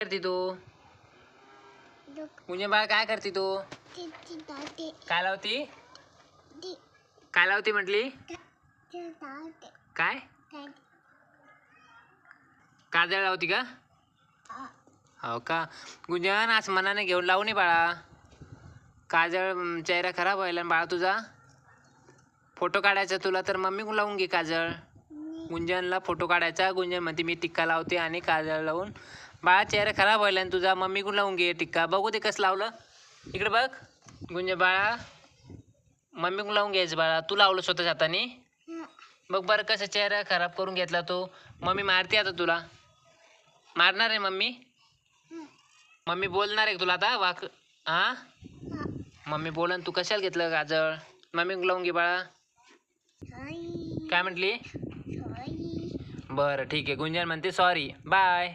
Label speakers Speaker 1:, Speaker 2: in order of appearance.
Speaker 1: करते तू? गुंजन बाळा काय करते तू? काय लावती? काय लावती म्हटली? काय काजळ लावती का? हो का गुंजन आज मनाने घेऊन लावू नये बाळा. काजळ चेहरा खराब व्हायला बाळा तुझा. फोटो काढायचा तुला तर मम्मी लावून घे काजळ. गुंजनला फोटो काढायचा. गुंजन म्हणते मी टिक्का लावते आणि काजळ लावून. बाळा चेहरा खराब व्हायला तुझा मम्मी लावून घे टिक्का. बघू ते कसं लावलं. इकडे बघ गुंजन बाळा मम्मी लावून घ्यायचं बाळा. तू लावलं स्वतःच्या हाताने. बघ बरं कसं चेहरा खराब करून घेतला तो. मम्मी मारते आता तुला. मारणार आहे मम्मी. मम्मी बोलणार आहे तुला आता वाक हा. मम्मी बोलन तू कशाला घेतलं काजळ. मम्मी लावून घे बाळा. काय म्हटली? बरं ठीक आहे. गुंजन म्हणते सॉरी बाय.